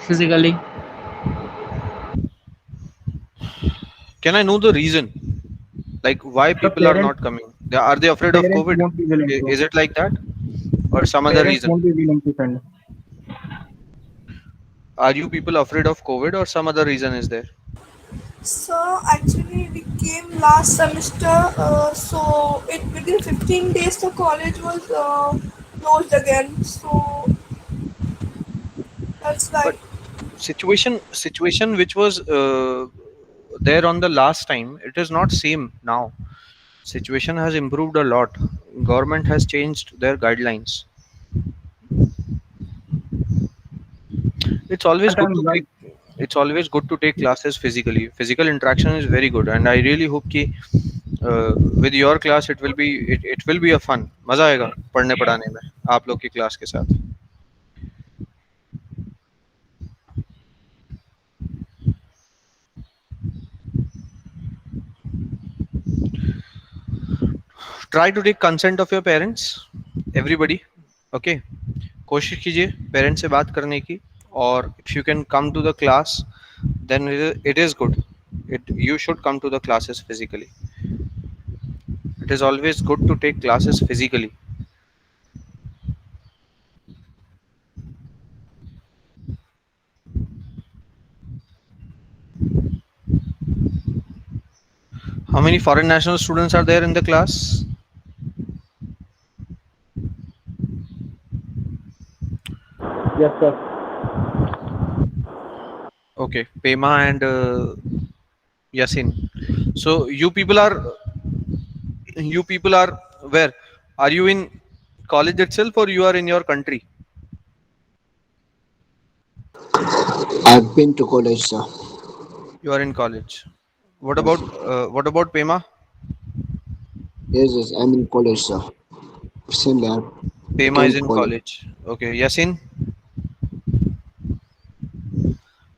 physically. Can I know the reason? Like why So people are not coming? Are they afraid of parents COVID? won't be willing to. Is it like that, or some other Parents reason? won't be willing to send. Are you people afraid of COVID, or some other reason is there? So actually, we came last semester. So it within 15 days, the college was closed again. So that's why. But situation which was there on the last time, it is not same now. Situation has improved a lot. Government has changed their guidelines. It's always But good I'm to right. take classes physically. Physical interaction is very good, and I really hope कि with your class it will be a fun. मजा आएगा पढ़ने पढ़ाने में आप लोग की class के साथ. Try to take consent of your parents, everybody. Okay, कोशिश कीजिए पेरेंट्स से बात करने की. और if you can come to the class, then it is good. You should come to the classes physically. It is always good to take classes physically. How many foreign national students are there in the class? Yes, sir. Okay, Pema and Yasin. So you people are where? Are you in college itself, or you are in your country? I've been to college, sir. You are in college. Yes. What about Pema? Yes, yes, I'm in college, sir. Recently, I've Pema is came to in college. college. Okay, Yasin.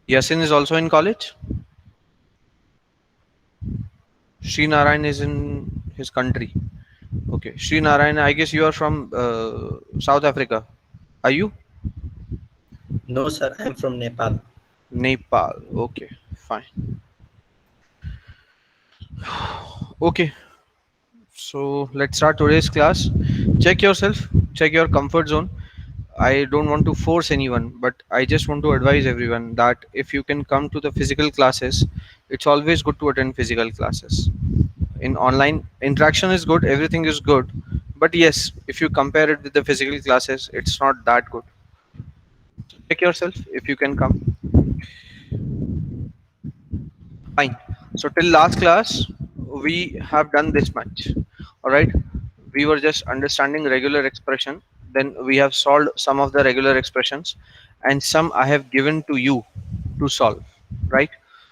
Yasin is also in college. Sri Narayan is in his country. Okay, Sri Narayan. I guess you are from South Africa. Are you? No, sir, I'm from Nepal. Nepal. Okay, fine. Okay, so let's start today's class. Check yourself, check your comfort zone. I don't want to force anyone, but I just want to advise everyone that if you can come to the physical classes, it's always good to attend physical classes. In online, interaction is good, everything is good, but yes, if you compare it with the physical classes, it's not that good. Check yourself if you can come. Fine. So till last class, we have done this much. All right. We were just understanding regular expression. Then we have solved some of the regular expressions, and some I have given to you to solve. Right.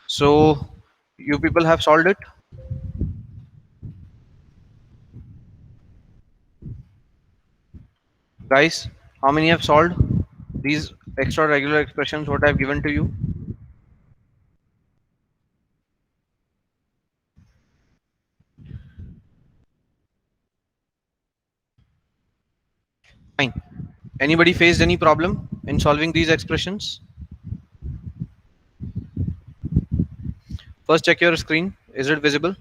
So you people have solved it, guys. How many have solved these extra regular expressions? What I have given to you? Fine. Anybody faced any problem in solving these expressions? First, check your screen. Is it visible?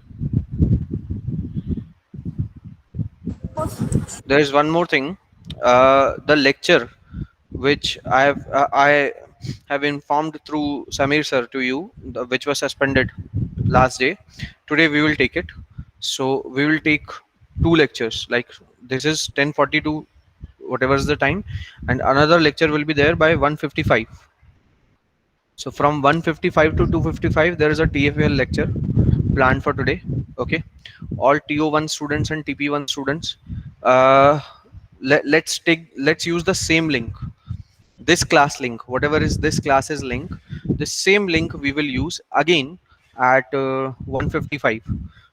There is one more thing. The lecture which I have informed through Samir sir to you, which was suspended last day. Today we will take it. So we will take two lectures. Like this is 10:42, whatever is the time, and another lecture will be there by 1:55. So from 1:55 to 2:55, there is a TFL lecture planned for today. Okay, all TO1 students and TP1 students. Uh, let's use the same link, this class link, whatever is this class's link. The same link we will use again at 1:55.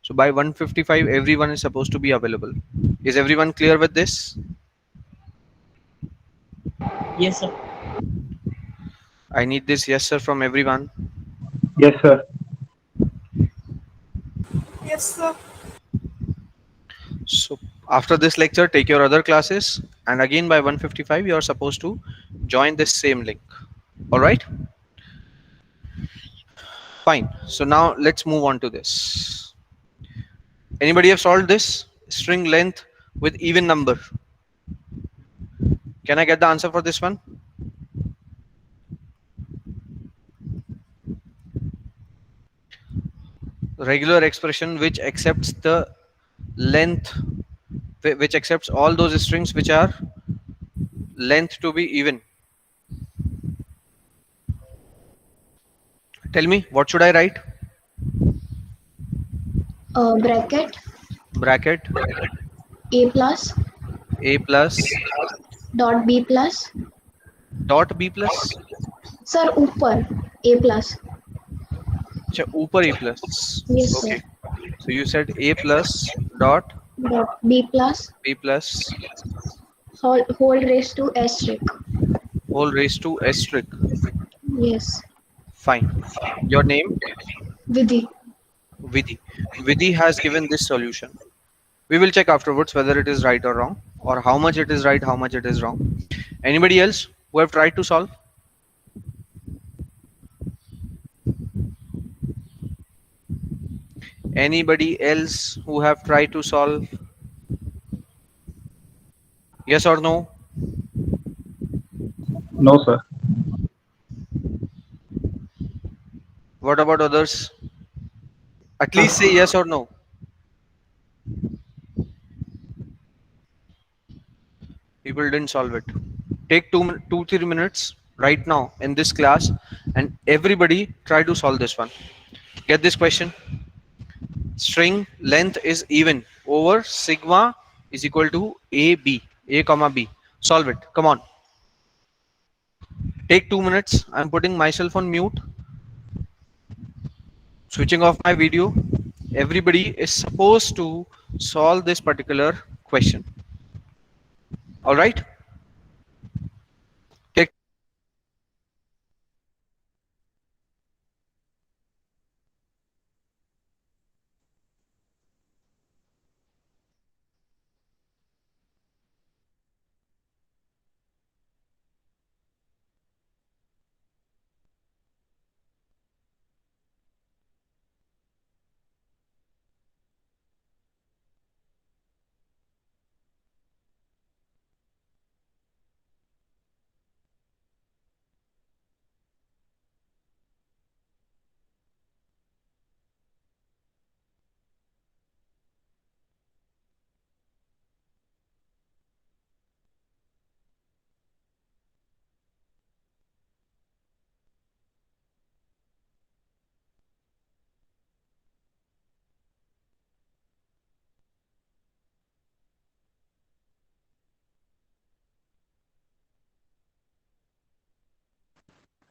So by 1:55, everyone is supposed to be available. Is everyone clear with this? Yes, sir. I need this yes sir from everyone. Yes, sir. Yes, sir. So after this lecture, take your other classes, and again by 1:55, you are supposed to join this same link. All right. Fine. So now let's move on to this. Anybody have solved this? String length with even number. Can I get the answer for this one? Regular expression which accepts the length, which accepts all those strings which are length to be even. Tell me, what should I write? Bracket Bracket A plus a plus dot B plus. dot b plus. Sir, ऊपर A plus. अच्छा, ऊपर a plus. Yes, sir. Okay. So you said a plus dot Dot B plus b plus whole raised to asterisk. whole raised to asterisk. Yes. Fine. Your name? Vidhi. Vidhi. Vidhi has given this solution. We will check afterwards whether it is right or wrong, or how much it is right, how much it is wrong. Anybody else who have tried to solve? Anybody else who have tried to solve? Yes or no? No, sir. What about others? At least say yes or no. People didn't solve it. Take 3 minutes right now in this class and everybody try to solve this one. Get this question. String length is even over sigma is equal to a comma b. Solve it. Come on. Take 2 minutes. I'm putting myself on mute. Switching off my video. Everybody is supposed to solve this particular question. All right. Take.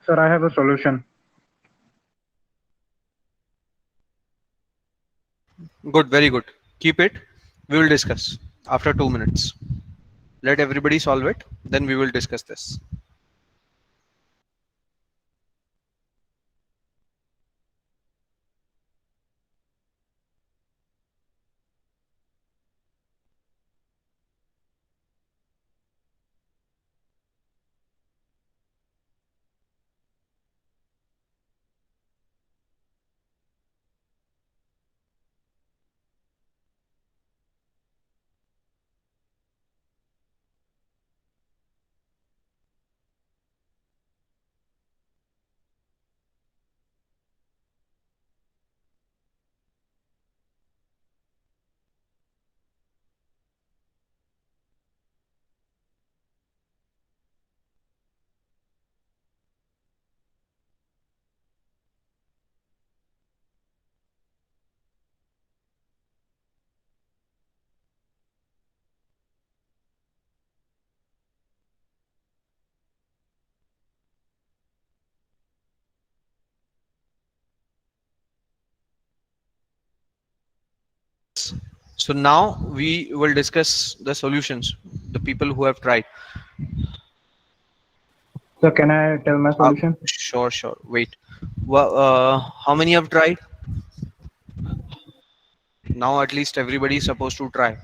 Sir, I have a solution. Good, very good. Keep it. We will discuss after 2 minutes. Let everybody solve it. Then we will discuss this. So now we will discuss the solutions. The people who have tried. Sir, can I tell my solution? Sure, sure. Wait. Well, how many have tried? Now at least everybody is supposed to try.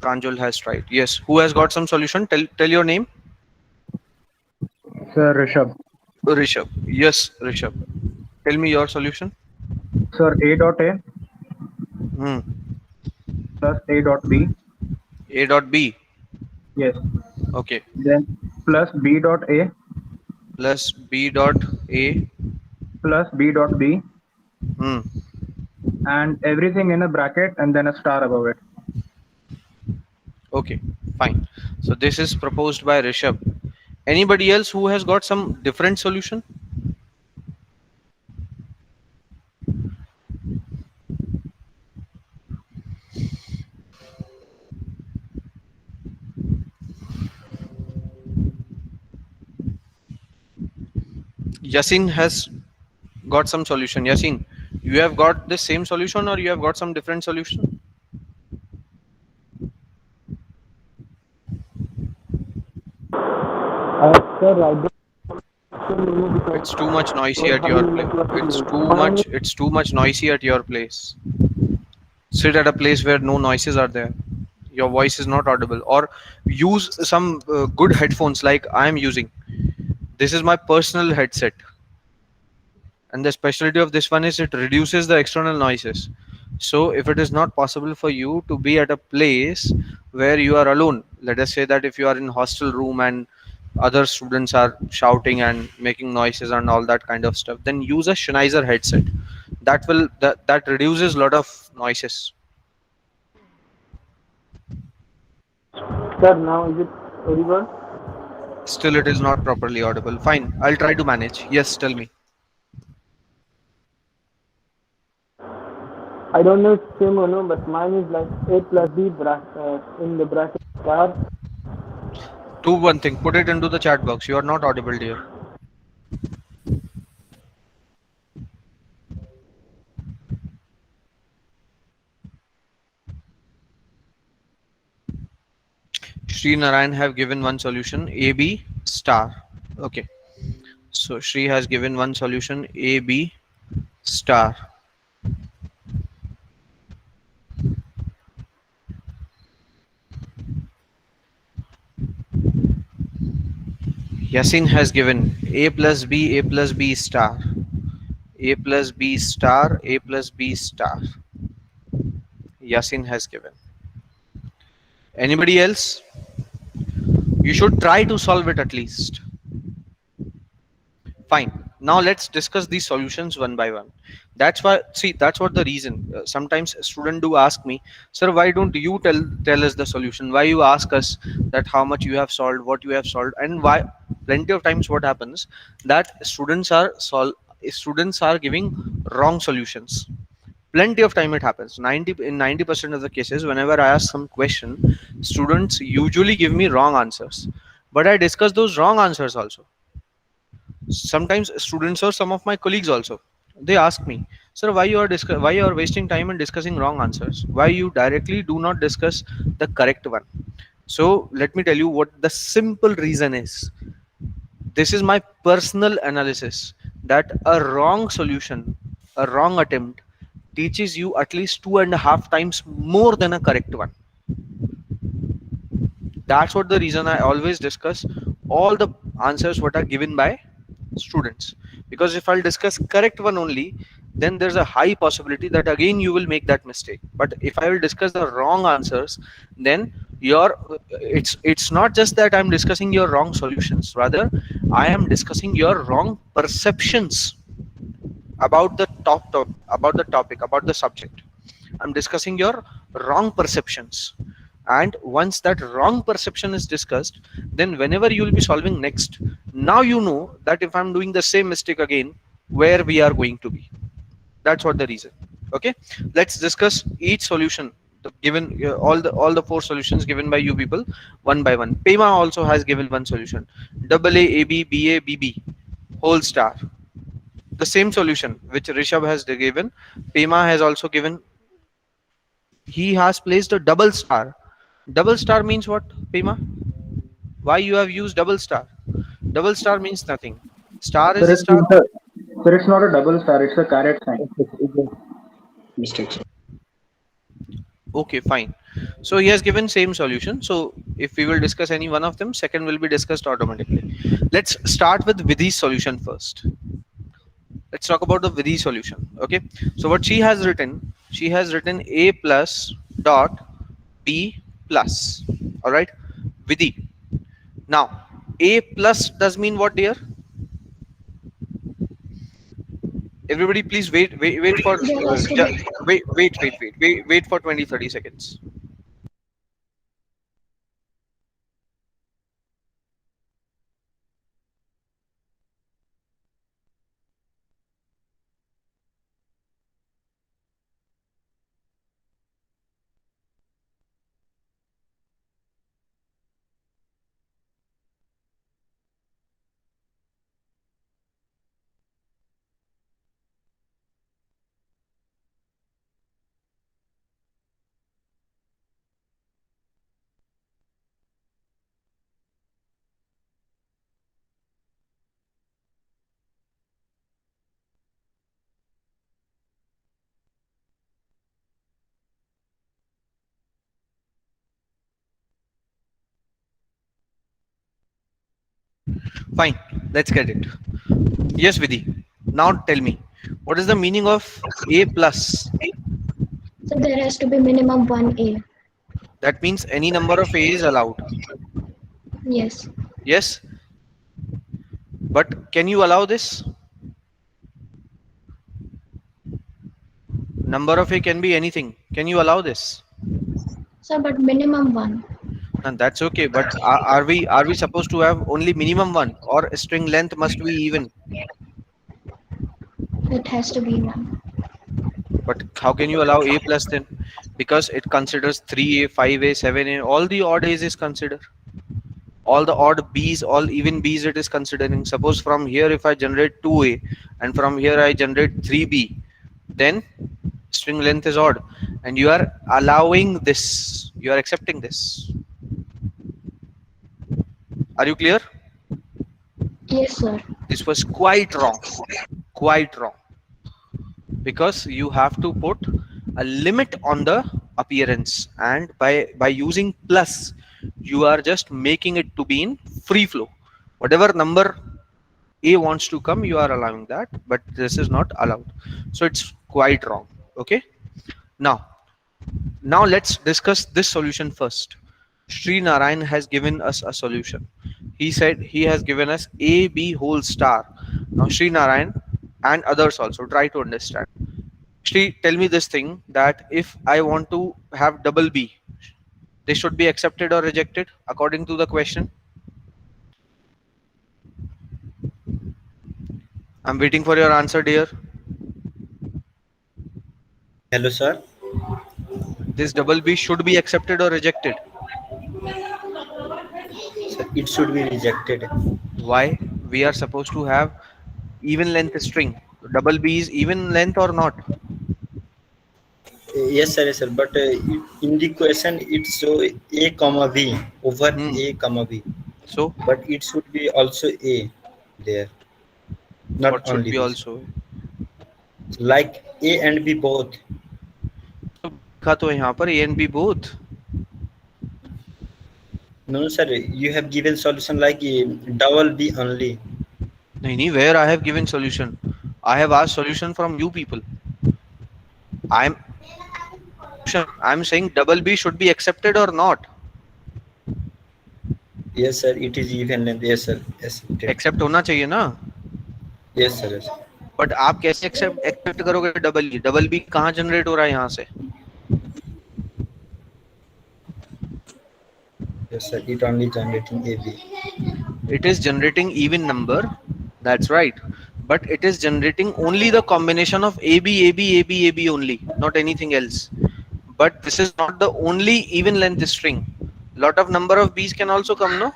Pranjal has tried. Yes. Who has got some solution? Tell your name. Sir, Rishabh. Rishabh. Yes, Rishabh. Tell me your solution. Sir, A dot A Hmm. plus A dot B. A dot B. Yes. Okay. Then plus B dot A Plus B dot A. plus B dot B, Hmm. and everything in a bracket and then a star above it. Okay. Fine. So this is proposed by Rishabh. Anybody else who has got some different solution? Yasin has got some solution. Yasin, you have got the same solution or you have got some different solution? Sir, I don't It's too much noisy at your place. It's too much noisy at your place. Sit at a place where no noises are there. Your voice is not audible. Or use some good headphones like I am using. This is my personal headset. And the specialty of this one is it reduces the external noises. So if it is not possible for you to be at a place where you are alone, let us say that if you are in hostel room and other students are shouting and making noises and all that kind of stuff, then use a Sennheiser headset. That reduces a lot of noises. Sir, now is it audible? Still it is not properly audible. Fine, I'll try to manage. Yes, tell me. I don't know if it's same or no, but mine is like A plus B in the bracket star. Do one thing, put it into the chat box. You are not audible, dear. Shri Narayan have given one solution, AB star. Okay. So Shri has given one solution, AB star. Yasin has given A plus B star. A plus B star, A plus B star. Yasin has given. Anybody else? You should try to solve it at least. Fine. Now let's discuss these solutions one by one. That's why, see, that's what the reason. Sometimes a student do ask me, sir, why don't you tell us the solution? Why you ask us that how much you have solved, what you have solved, and why? Plenty of times what happens that students are giving wrong solutions. Plenty of time it happens. 90% of the cases, whenever I ask some question, students usually give me wrong answers. But I discuss those wrong answers also. Sometimes students or some of my colleagues also, they ask me, sir, why you are wasting time in discussing wrong answers? Why you directly do not discuss the correct one? So let me tell you what the simple reason is. This is my personal analysis that a wrong solution, a wrong attempt teaches you at least 2.5 times more than a correct one. That's what the reason I always discuss all the answers what are given by students, because if I'll discuss correct one only, then there's a high possibility that again you will make that mistake. But if I will discuss the wrong answers, then it's not just that I'm discussing your wrong solutions, rather I am discussing your wrong perceptions about the topic, about the subject. I'm discussing your wrong perceptions. And once that wrong perception is discussed, then whenever you will be solving next, now you know that if I'm doing the same mistake again, where we are going to be. That's what the reason. Okay, let's discuss each solution given, all the 4 solutions given by you people one by one. Pema also has given one solution, AA, AB, BA, BB, whole star. The same solution which Rishabh has given, Pema has also given. He has placed a double star. Double star means what, Pema? Why you have used double star? Double star means nothing. Star is a star. Sir, it's not a double star, it's a caret sign. Mistakes. Okay, fine. So he has given same solution. So if we will discuss any one of them, second will be discussed automatically. Let's start with Vidhi's solution first. let's talk about the Vidhi solution. Okay, so what she has written a plus dot b plus. All right, Vidhi. Now, a plus does mean what, dear? Everybody, please wait for There has to be. wait for 20-30 seconds. Fine, let's get it. Yes, Vidhi. Now tell me, what is the meaning of a plus? So there has to be minimum one A. That means any number of a is allowed. Yes. Yes, but can you allow this? Number of a can be anything. Can you allow this? So but minimum one. And that's okay. But are we supposed to have only minimum one, or string length must be even? It has to be one. But how can you allow a plus then? Because it considers 3a, 5a, 7a, all the odd a's is considered. All the odd b's, all even b's it is considering. Suppose from here if I generate 2a and from here I generate 3b, then string length is odd, and you are allowing this. You are accepting this. Are you clear? Yes, sir. This was quite wrong. Quite wrong. Because you have to put a limit on the appearance, and by using plus you are just making it to be in free flow. Whatever number a wants to come, you are allowing that, but this is not allowed. So it's quite wrong. Okay, now let's discuss this solution first. Sri Narayan has given us a solution. He said he has given us a b whole star. Now Sri Narayan and others also try to understand. Sri, tell me this thing, that if I want to have double b, they should be accepted or rejected according to the question. I'm waiting for your answer, dear. Hello, sir. This double b should be accepted or rejected. Sir, it should be rejected. Why? We are supposed to have even length string. Double b is even length or not? Yes, sir. Yes, sir. But in the question, it's so a comma b over a comma b. So But it should be also a there, not what should only be this. also? Like a and b both. लिखा तो यहाँ पर a and b both. No, sir. You have given solution like double b only. नहीं, where I have given solution? I have asked solution from you people. I'm saying double b should be accepted or not. Yes, sir. It is even length. Yes, sir. Accepted. Accept होना चाहिए ना. Yes, sir. Yes. But आप कैसे accept करोगे double B कहाँ generate हो रहा है यहाँ से? Yes, sir. It only generating AB. It is generating even number, that's right, but it is generating only the combination of AB, AB, AB, AB only, not anything else. But this is not the only even length string. Lot of number of B's can also come, no?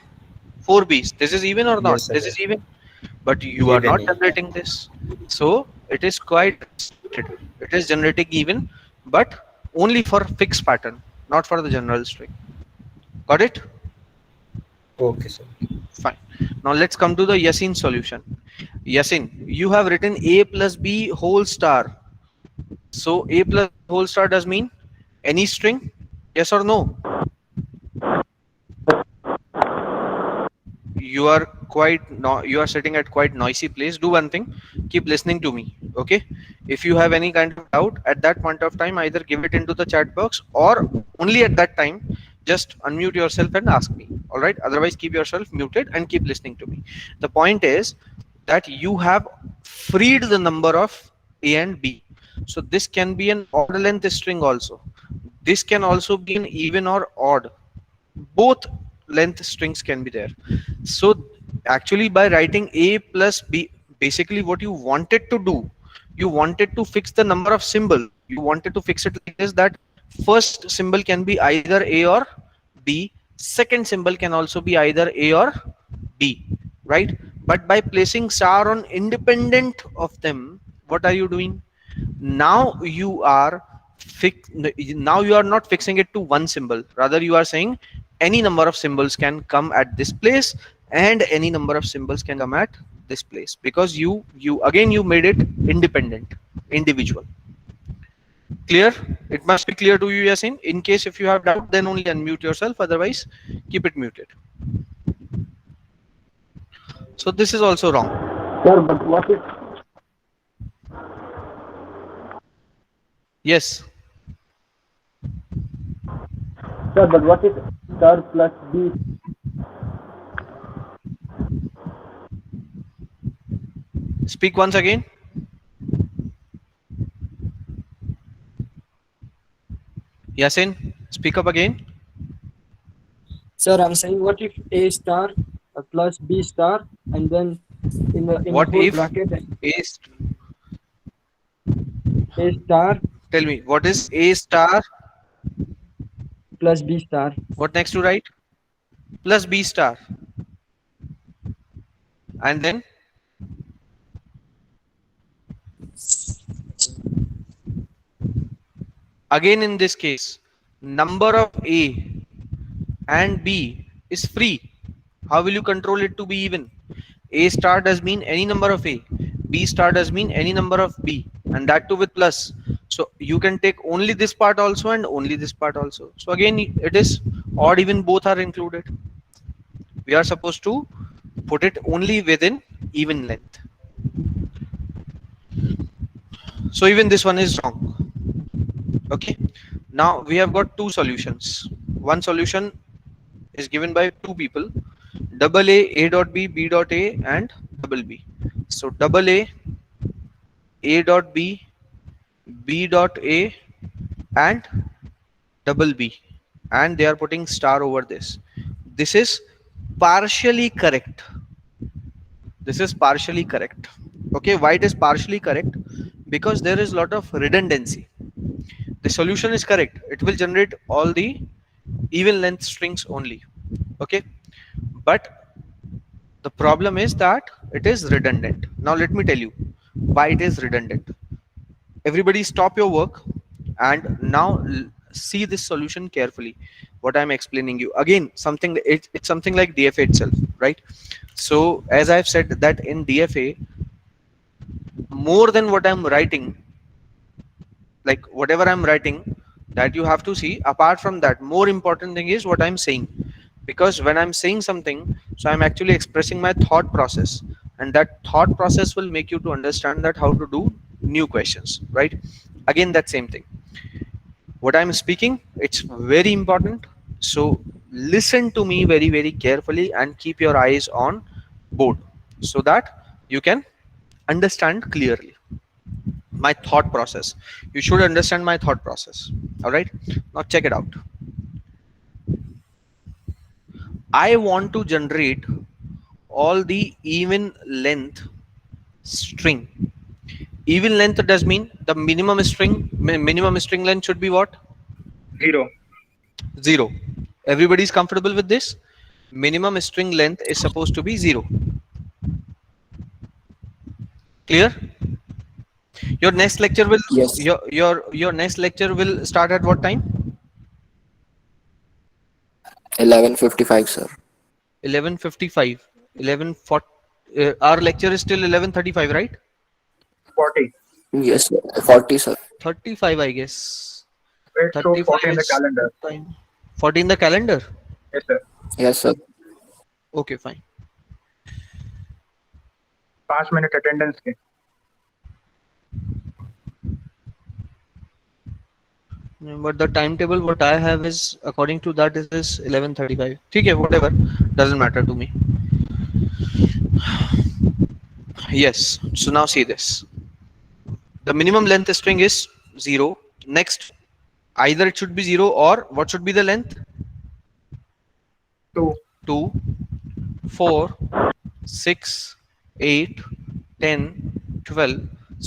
4 B's. This is even or not? Yes, sir. This is even. But you are not Even. generating this. So it is quite restricted. It is generating even, but only for fixed pattern, not for the general string. Got it? Okay, sir. Fine. Now let's come to the Yasin solution. Yasin, you have written a plus b whole star. So a plus whole star does mean any string? Yes or no? you are you are sitting at quite noisy place. Do one thing, keep listening to me. Okay, if you have any kind of doubt at that point of time, either give it into the chat box, or only at that time just unmute yourself and ask me. All right, otherwise keep yourself muted and keep listening to me. The point is that you have freed the number of A and B. So this can be an odd length string also. This can also be an even or odd. Both length strings can be there. So actually by writing A plus B, basically what you wanted to do, you wanted to fix the number of symbol. You wanted to fix it like this, that first symbol can be either A or B, second symbol can also be either A or B, right? But by placing star on independent of them, what are you doing? Now you are not fixing it to one symbol, rather you are saying any number of symbols can come at this place and any number of symbols can come at this place, because you made it independent, individual. Clear? It must be clear to you, Yasin. In case if you have doubt, then only unmute yourself, otherwise keep it muted. So this is also wrong. Sir, but what is Yes. sir? But what is star plus B? Speak once again. Yasin, speak up again. Sir, I'm saying, what if A star plus B star, and then in the What whole if bracket A A star Tell me, what is A star? plus B star? What next to write? Plus B star. And then again in this case, number of A and B is free. How will you control it to be even? A star does mean any number of A, B star does mean any number of B, and that too with plus. So you can take only this part also and only this part also. So again it is odd even, both are included. We are supposed to put it only within even length. So even this one is wrong. Okay, now we have got two solutions. One solution is given by two people, double A dot B, B dot A, and double B. So double A dot B, B dot A, and double B, and they are putting star over this. This is partially correct. This is partially correct. Okay, why it is partially correct? Because there is a lot of redundancy. The solution is correct. It will generate all the even length strings only. Okay, but the problem is that it is redundant. Now let me tell you why it is redundant. Everybody stop your work and now see this solution carefully. What I'm explaining you again, something it's something like DFA itself, right? So as I've said that in DFA, more than what I'm writing, like whatever I'm writing, that you have to see. Apart from that, more important thing is what I'm saying, because when I'm saying something, so I'm actually expressing my thought process, and that thought process will make you to understand that how to do new questions, right? Again, that same thing. What I'm speaking, it's very important. So listen to me very, very carefully and keep your eyes on board so that you can understand clearly my thought process. You should understand my thought process. All right, now check it out. I want to generate all the even length string. Even length does mean the minimum string length should be what? 0. 0. Everybody is comfortable with this? Minimum string length is supposed to be 0. Clear? Your next lecture will your next lecture will start at what time? 11:55, sir. 11:55. 11:40. Our lecture is till 11:35, right? 40. Yes, sir. 40, sir. 35, I guess. Wait, so 40 in the is calendar. time. 40 in the calendar. Yes, sir. Yes, sir. Okay, fine. 5 minute attendance के। But the timetable what I have is according to that is 11:35. Okay, whatever, doesn't matter to me. Yes. So now see this. The minimum length string is 0. Next, either it should be 0 or what should be the length? 2. 2, 4, 6, 8, 10, 12.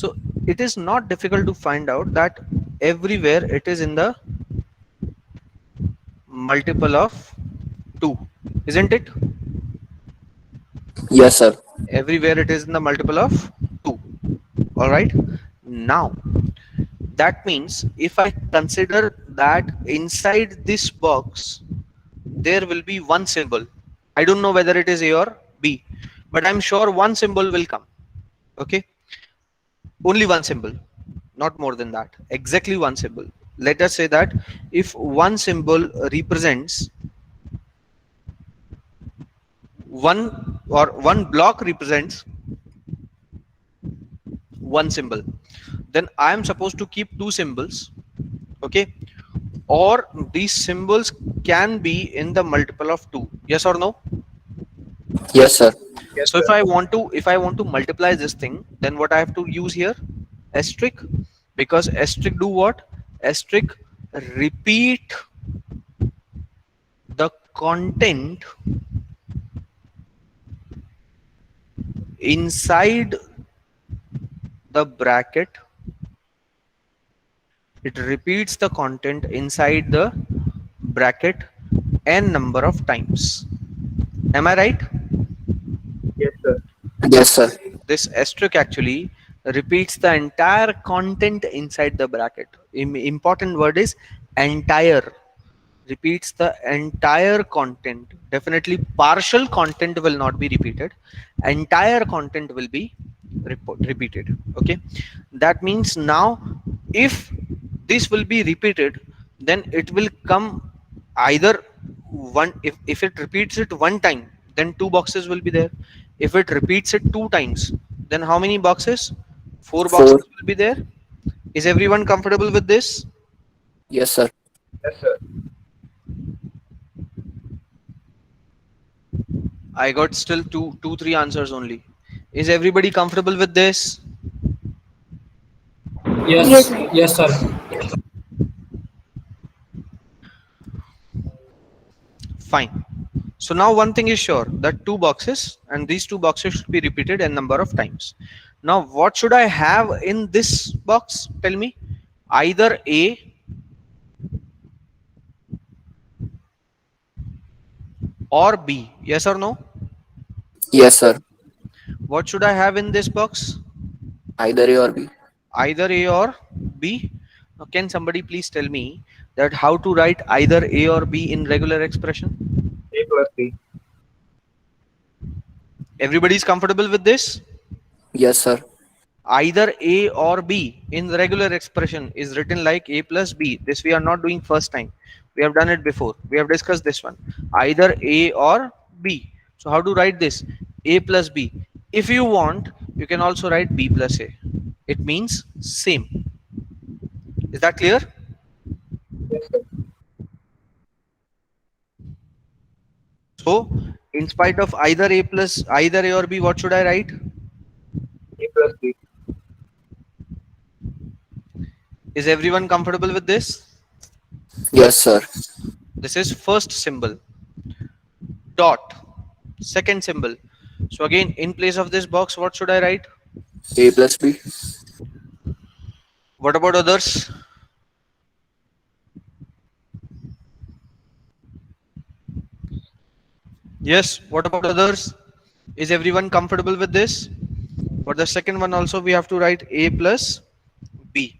So it is not difficult to find out that everywhere it is in the multiple of 2, isn't it? Yes, sir. Everywhere it is in the multiple of 2. All right. Now that means if I consider that inside this box there will be one symbol, I don't know whether it is A or B, but I'm sure one symbol will come. Okay, only one symbol, not more than that, exactly one symbol. Let us say that if one symbol represents one, or one block represents one symbol, then I am supposed to keep two symbols. Okay, or these symbols can be in the multiple of 2. Yes or no? Yes, sir. Yes, So sir. if I want to multiply this thing, then what I have to use here? Asterisk, because asterisk do what? Asterisk repeat the content inside the bracket. It repeats the content inside the bracket n number of times. Am I right? Yes, sir. Yes, sir. This asterisk actually repeats the entire content inside the bracket. Important word is entire. Repeats the entire content. Definitely partial content will not be repeated. Entire content will be repeated. Okay, that means now if this will be repeated, then it will come either one. If it repeats it one time, then two boxes will be there. If it repeats it two times, then how many boxes? Four boxes Four. will be there. Is everyone comfortable with this? Yes, sir. Yes, sir. I got still two, three answers only. Is everybody comfortable with this? Yes, yes, sir. Fine. So now one thing is sure, that two boxes, and these two boxes should be repeated a number of times. Now what should I have in this box? Tell me. Either A or B. Yes or no? Yes, sir. What should I have in this box? Either A or B. Either A or B. Now can somebody please tell me that how to write either A or B in regular expression? A plus B. Everybody is comfortable with this? Yes, sir. Either A or B in the regular expression is written like A plus B. This we are not doing first time. We have done it before. We have discussed this one. Either A or B. So how to write this? A plus B. If you want, you can also write B plus A. It means same. Is that clear? Yes, sir. So in spite of either A or B, what should I write? A plus B. Is everyone comfortable with this? Yes, sir. This is first symbol. Dot. Second symbol. So again, in place of this box, what should I write? A plus B. What about others? Yes, what about others? Is everyone comfortable with this? For the second one also, we have to write A plus B.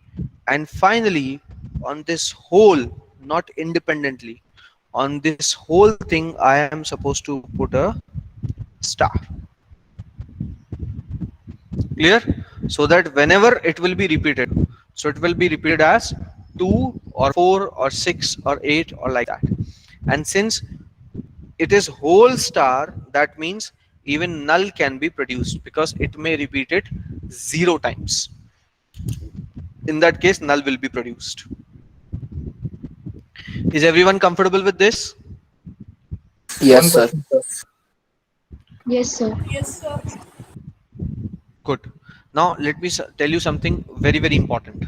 And finally, on this whole, not independently, on this whole thing, I am supposed to put a star. Clear? So that whenever it will be repeated, so it will be repeated as 2 or 4 or 6 or 8 or like that. And since it is whole star, that means even null can be produced because it may repeat it 0 times. In that case, null will be produced. Is everyone comfortable with this? One Yes, sir. question, sir. Yes, sir. Yes, sir. Good. Now let me tell you something very, very important.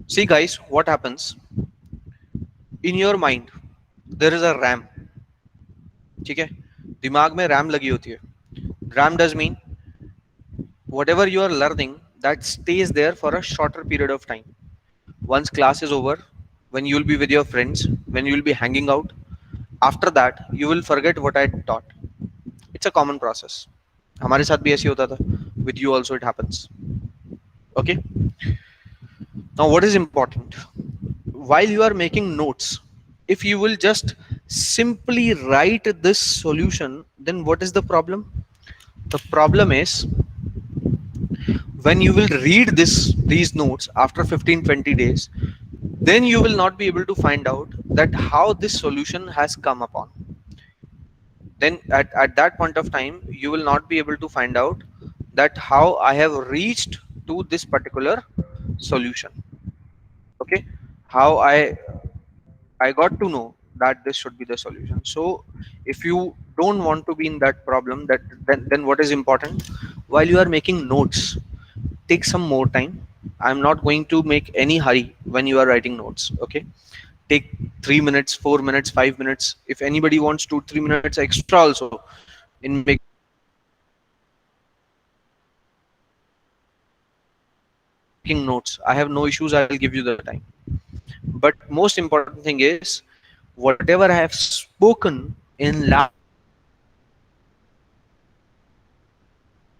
See guys, what happens in your mind, there is a RAM. ठीक है, दिमाग में RAM लगी होती है. RAM does mean whatever you are learning, that stays there for a shorter period of time. Once class is over, when you will be with your friends, when you will be hanging out, after that you will forget what I taught. It's a common process. हमारे साथ भी ऐसे होता था. With you also it happens. Okay. Now what is important? While you are making notes, if you will just simply write this solution, then what is the problem? The problem is when you will read these notes after 15-20 days, then you will not be able to find out that how this solution has come upon. Then at that point of time, you will not be able to find out that how I have reached to this particular solution. Okay, how I got to know that this should be the solution. So if you don't want to be in that problem, then what is important? While you are making notes, take some more time. I'm not going to make any hurry when you are writing notes. Okay, take 3 minutes, 4 minutes, 5 minutes. If anybody wants 2-3 minutes extra also in making notes, I have no issues. I will give you the time. But most important thing is whatever I have spoken in last,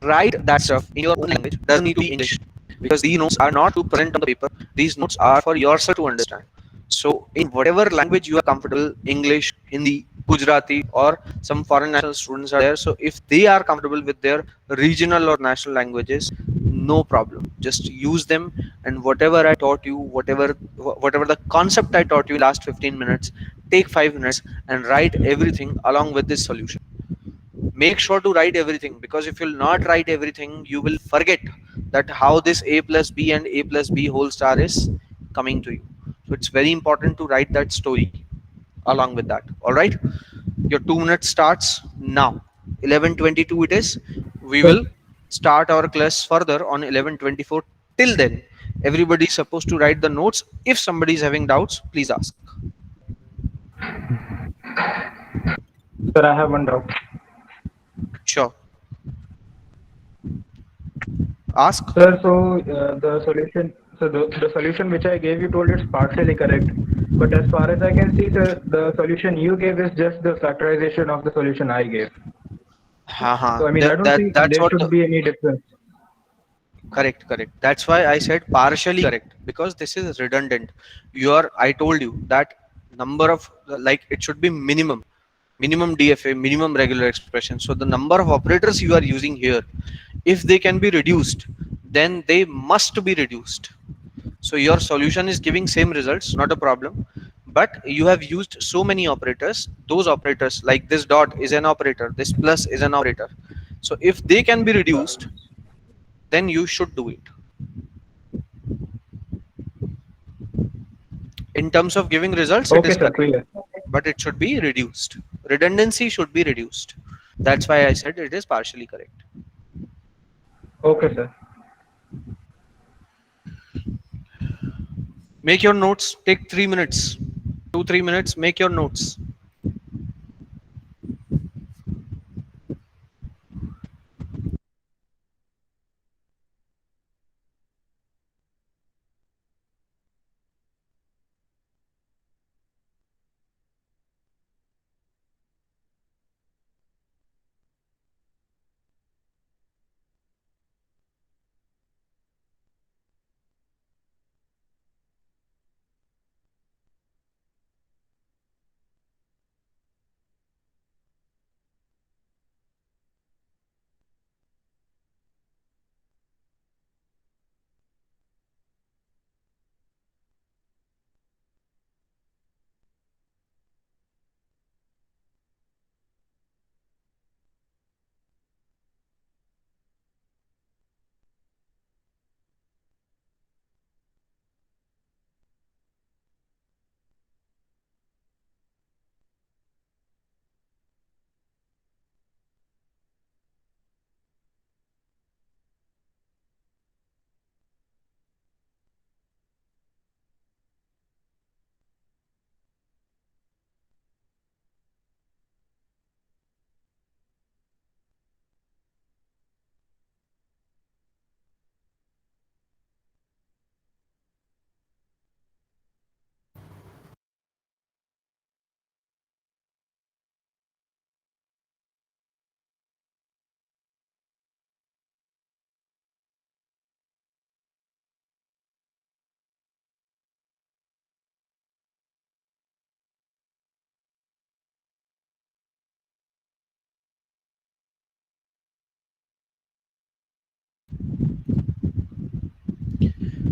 write that stuff in your own language. Doesn't need to be English, because these notes are not to present on the paper. These notes are for yourself to understand. So in whatever language you are comfortable, English, Hindi, Gujarati, or some foreign national students are there. So if they are comfortable with their regional or national languages, no problem. Just use them, and whatever I taught you, whatever the concept I taught you last 15 minutes, take 5 minutes and write everything along with this solution. Make sure to write everything, because if you'll not write everything, you will forget that how this a plus b and a plus b whole star is coming to you. So it's very important to write that story along with that. All right, your 2 minutes starts now. 11:22 it is. We Sir, will start our class further on 11:24. Till then, everybody is supposed to write the notes. If somebody is having doubts, please ask. sir, I have one doubt. Sure, ask. Sir, so the solution which I gave you told it's partially correct. But as far as I can see, sir, the solution you gave is just the factorization of the solution I gave. So I mean, I don't see That's there what should be any difference. correct. That's why I said partially correct, because this is redundant. I told you that number of, like, it should be minimum DFA, minimum regular expression. So the number of operators you are using here, if they can be reduced, then they must be reduced. So your solution is giving same results, not a problem, but you have used so many operators. Those operators, like this dot is an operator, this plus is an operator. So if they can be reduced, then you should do it. In terms of giving results, it Okay, is sir, correct, clear. but it should be reduced. Redundancy should be reduced. That's why I said it is partially correct. Okay, sir. Make your notes. Take 3 minutes, 2-3 minutes. Make your notes.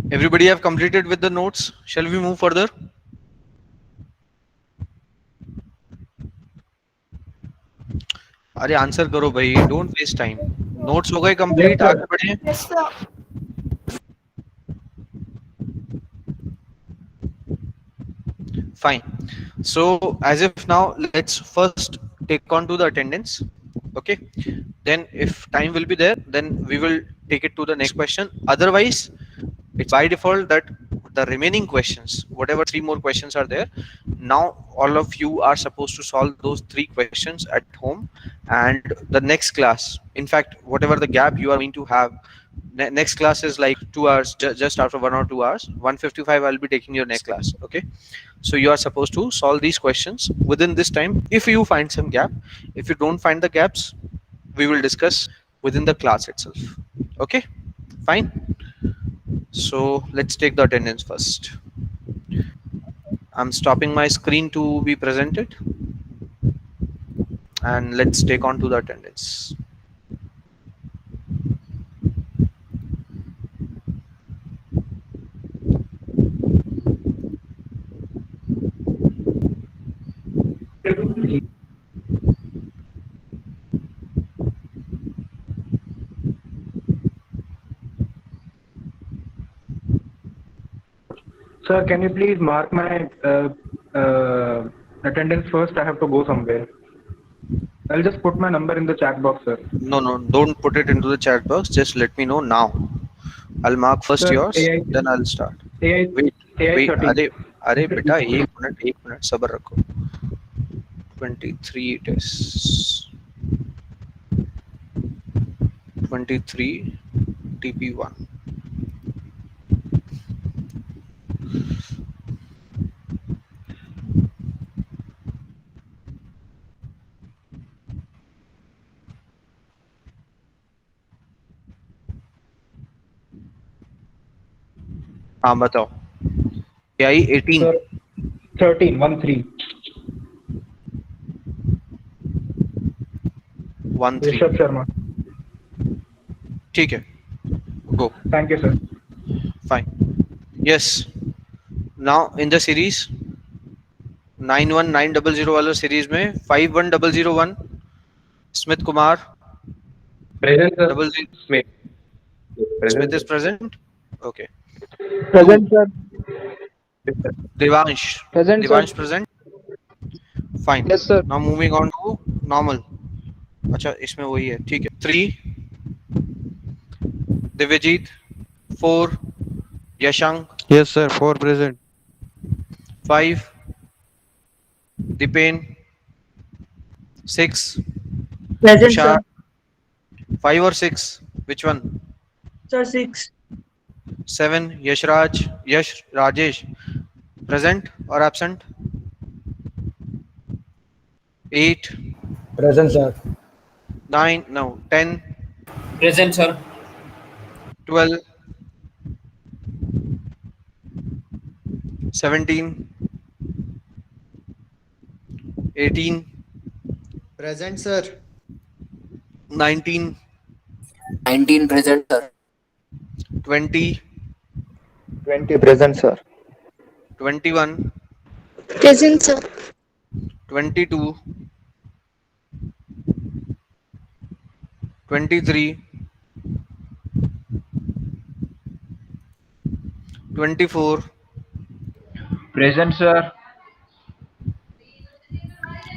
Everybody have completed with the notes? Shall we move further? अरे answer करो भाई, don't waste time. Notes हो गए Yes, complete, sir. आगे बढ़े. Yes, sir. Fine. So as if now, let's first take on to the attendance. Okay. Then if time will be there, then we will take it to the next question. Otherwise, it's by default that the remaining questions, whatever three more questions are there, now all of you are supposed to solve those three questions at home. And the next class, in fact, whatever the gap you are going to have, next class is like 2 hours, just after 1 or 2 hours, 1:55 I'll be taking your next class. Okay. So you are supposed to solve these questions within this time. If you find some gap, if you don't find the gaps, we will discuss within the class itself. Okay, fine. So let's take the attendance first. I'm stopping my screen to be presented, and let's take on to the attendance. Sir, can you please mark my attendance first? I have to go somewhere. I'll just put my number in the chat box, sir. No, don't put it into the chat box. Just let me know now. I'll mark first Sir, yours, AI then I'll start. AI Wait, AI wait. 30. अरे बेटा, एक minute सब्र रखो. 23 it is. 23 TP1. हाँ बताओ. AI 18. Sir, 13, 13. 13. Rishabh Sharma. ठीक है. Go. Thank you, sir. Fine. Yes. Now in the series 91900 वाला series में 51001 Smith Kumar. Present, sir. Double zero. Smith. Smith is present. Okay. Present, sir. Devansh. Present, sir. Devansh present. Fine. Yes, sir. Now moving on to normal. अच्छा इसमें वही है. ठीक है. 3 दिव्यजीत. 4 यशंक. Yes, sir. 4 present. 5 Dipen. 6 Present, Tushar. sir. 5 or 6? Which one? Sir, 6. 7 Yash Rajesh. Present or absent? 8 Present, sir. 9 no 10 Present, sir. 12 17 18 Present, sir. 19 19 present, sir. 20 20 present, sir. 21 Present, sir. 22 23 24 Present, sir.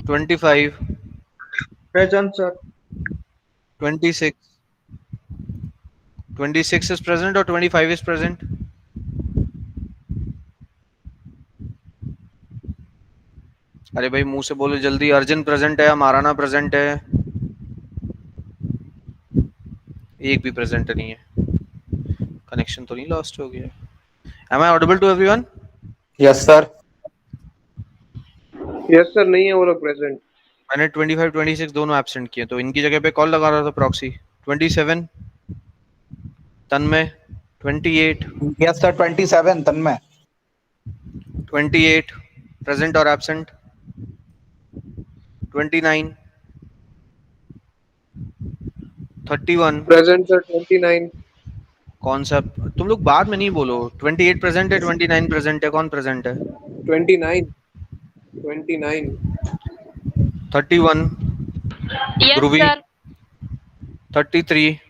25 Present, sir. 26 26 is present or 25 is present? अरे भाई मुंह से बोलो जल्दी. Arjun present है, Maharana present है, एक भी प्रेजेंट नहीं है. कनेक्शन तो नहीं लॉस्ट हो गया? Am I audible to everyone? Yes, sir. Yes, sir. नहीं है वो लोग present. मैंने 25 26 दोनों एब्सेंट किए, तो इनकी जगह पे कॉल लगा रहा था proxy. 27 Tanmay. 28 Yes, sir. 27 Tanmay. 28 present or absent? 29 31 Present, sir. 29. कौन सा? तुम लोग बाद में नहीं बोलो। 28 प्रेजेंट है, 29 प्रेजेंट है, कौन प्रेजेंट है? 29. 29. 31 Yes, ध्रुवी, sir. 33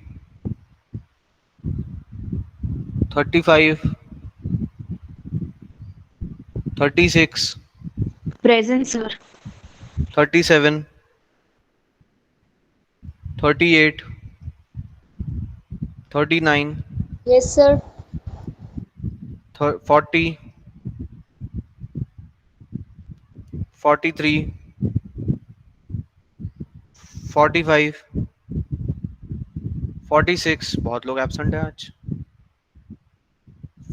35 36 Present, sir. 37 38 39 Yes, sir. 40 43 45 46, बहुत लोग एब्सेंट है आज।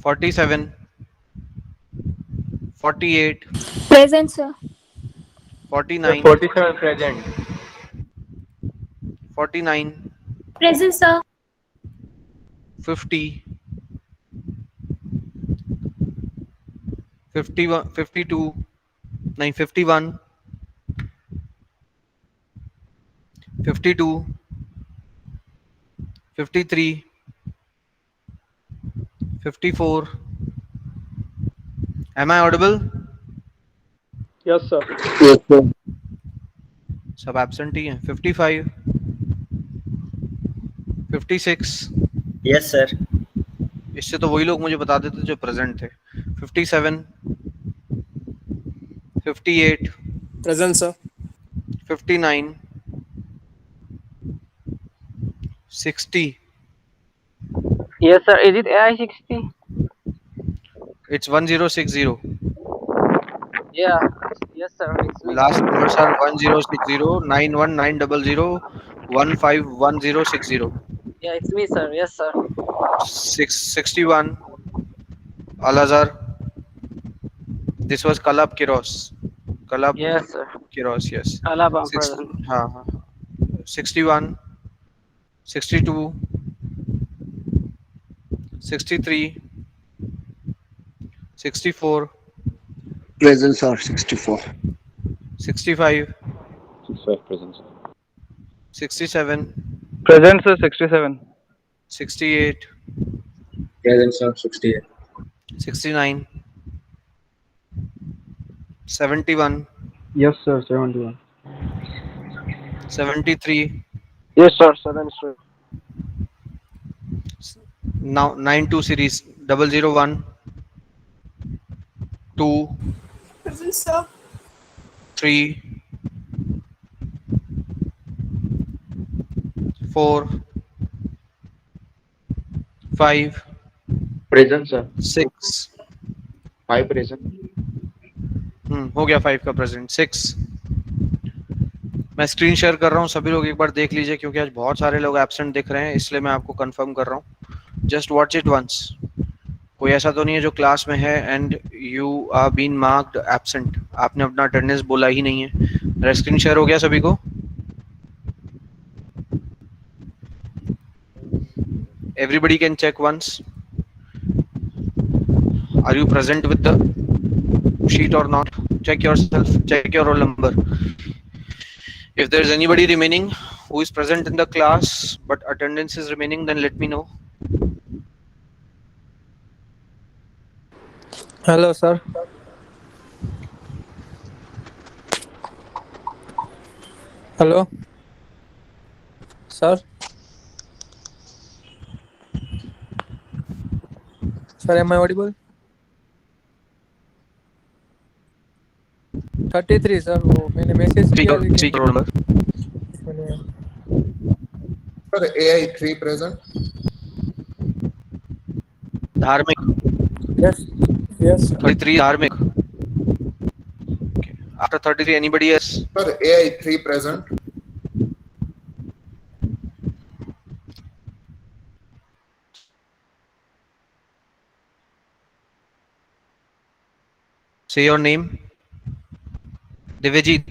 47 48 Present, sir. 49 47 present. 49 Present, sir. 50 51 52 नहीं 51 52 53 54. Am I audible? Yes, sir. Yes, sir. सब एब्सेंट ही हैं। 55 56, Yes, sir. इससे तो वही लोग मुझे बता देते जो प्रेजेंट थे। 57 58 Present, sir. 59 60. Yes, sir. Is it AI 60? It's 1060. Yeah. Yes, sir. It's me. Last numbers are 1060 91900 151060. Yeah, it's me, sir. Yes, sir. 661 Al-Azhar. This was Kalab Kiros. Kalab Yes, sir. Kiros, yes. Alaba, Six, present. हाँ 61 62 63 64 Present, sir. 64. 65 65 present. 67 Present, sir. 67. 68 Present, sir. 68. 69 71 Yes, sir. 71. 73. Yes, sir. 7 straight. Now 92 series 001 2 Present, sir. 3 4 5 Present, sir. 6 5 present. हो गया 5 का present. 6 मैं screen share कर रहा हूँ, सभी लोग एक बार देख लीजिए क्योंकि आज बहुत सारे लोग एब्सेंट दिख रहे हैं, इसलिए मैं आपको कंफर्म कर रहा हूँ। Just watch it once. कोई ऐसा तो नहीं है जो क्लास में है and you are been marked absent, आपने अपना अटेंडेंस बोला ही नहीं है। मेरा स्क्रीन शेयर हो गया सभी को? Everybody can check once. Are you present with the sheet or not? Check yourself, check your roll number. If there is anybody remaining who is present in the class but attendance is remaining, then let me know. Hello, sir. Hello, sir. Sir, am I audible? 33, sir. वो मैंने message किया लेकिन Speak roll number. Sir, AI 3 present. Dharmik. Yes. Yes, sir. 33 Dharmik. Okay. After 33 anybody else? Sir, AI 3 present. Say your name. Divyajit.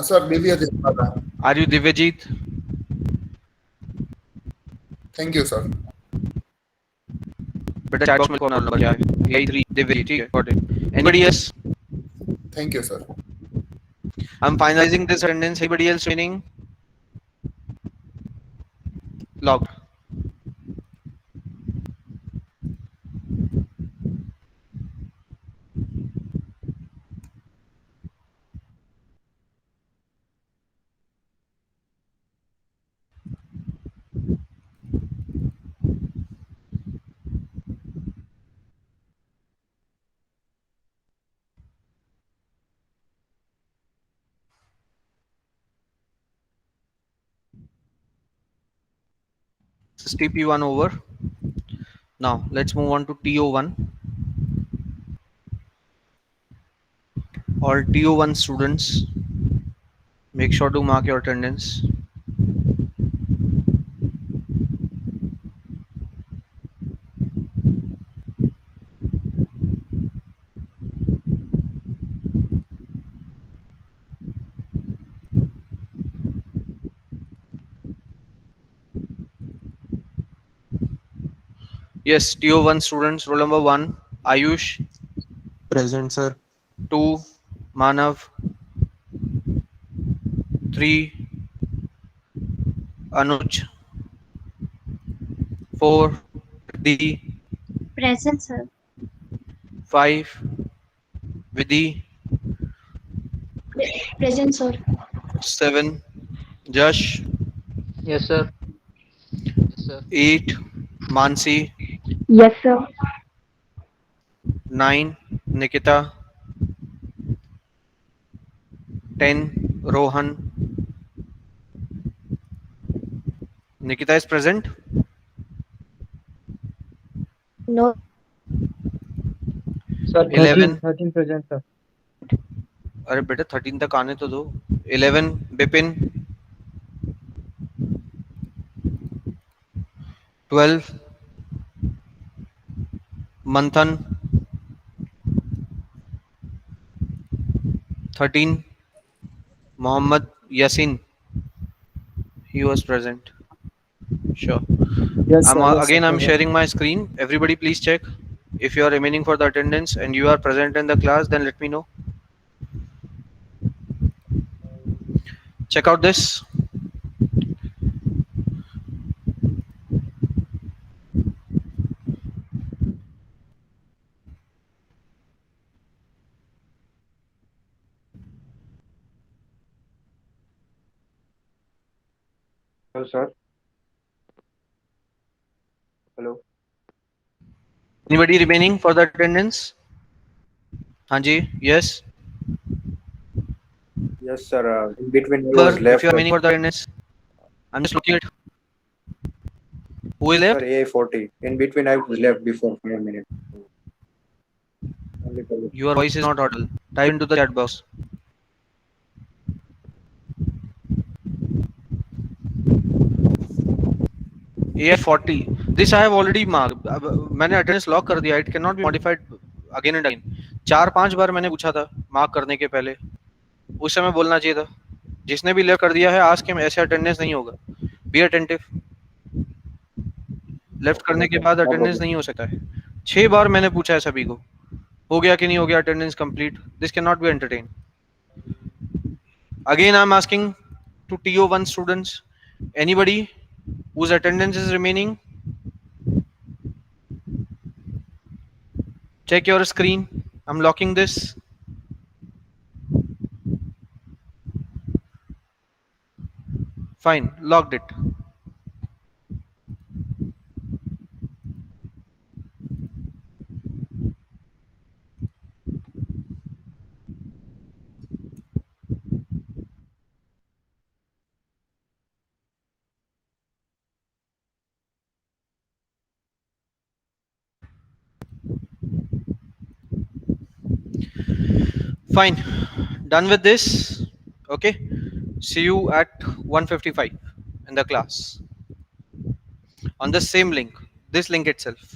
Sir, Divyajit. Are you Divyajit? Thank you, sir. बेटा chat box में कौन number क्या है? यही 3 Divyajit, ठीक है, got it. Anybody else? Thank you, sir. I'm finalizing this attendance. Anybody else remaining? Logged. This is TP1 over. Now let's move on to TO1. All TO1 students, make sure to mark your attendance. Yes, TO1 students, roll number 1, Ayush. Present, sir. 2, Manav. 3, Anuj. 4, Vidhi. Present, sir. 5, Vidhi. Present, sir. 7, Jash. Yes, sir. 8, Mansi. Yes, sir. 9, Nikita. 10, Rohan. Nikita is present. No. Sir, 11. 13 present, sir. अरे बेटा 13 तक आने तो दो. 11, Bipin. 12, Manthan. 13, Mohammed Yasin. He was present. Sure. Yes, sir. Yes, sir. I'm sharing my screen. Everybody please check. If you are remaining for the attendance and you are present in the class, then let me know. Check out this. Hello, sir. Hello. Anybody remaining for the attendance? Hanji, yes. Yes, sir. In between, I Sir, was if left. you are remaining for the attendance, I'm just looking at who is left. Sir, A40. In between, I was left before 5 minutes. Only for- Your voice is not audible. Type into the chat box. A40. This I have already marked. मैंने attendance lock कर दिया. It cannot be modified again and again. 4-5 बार मैंने पूछा था mark करने के पहले. उस समय बोलना चाहिए था. जिसने भी left कर दिया है, ask him. ऐसे attendance नहीं होगा. Be attentive. Left करने के बाद attendance नहीं हो सकता है. 6 बार मैंने पूछा है सभी को. हो गया कि नहीं हो गया attendance complete. This cannot be entertained. Again, I'm asking to TO1 students. Anybody whose attendance is remaining? Check your screen. I'm locking this. Fine, locked it. Fine, done with this. Okay, see you at 1:55 in the class on the same link, this link itself.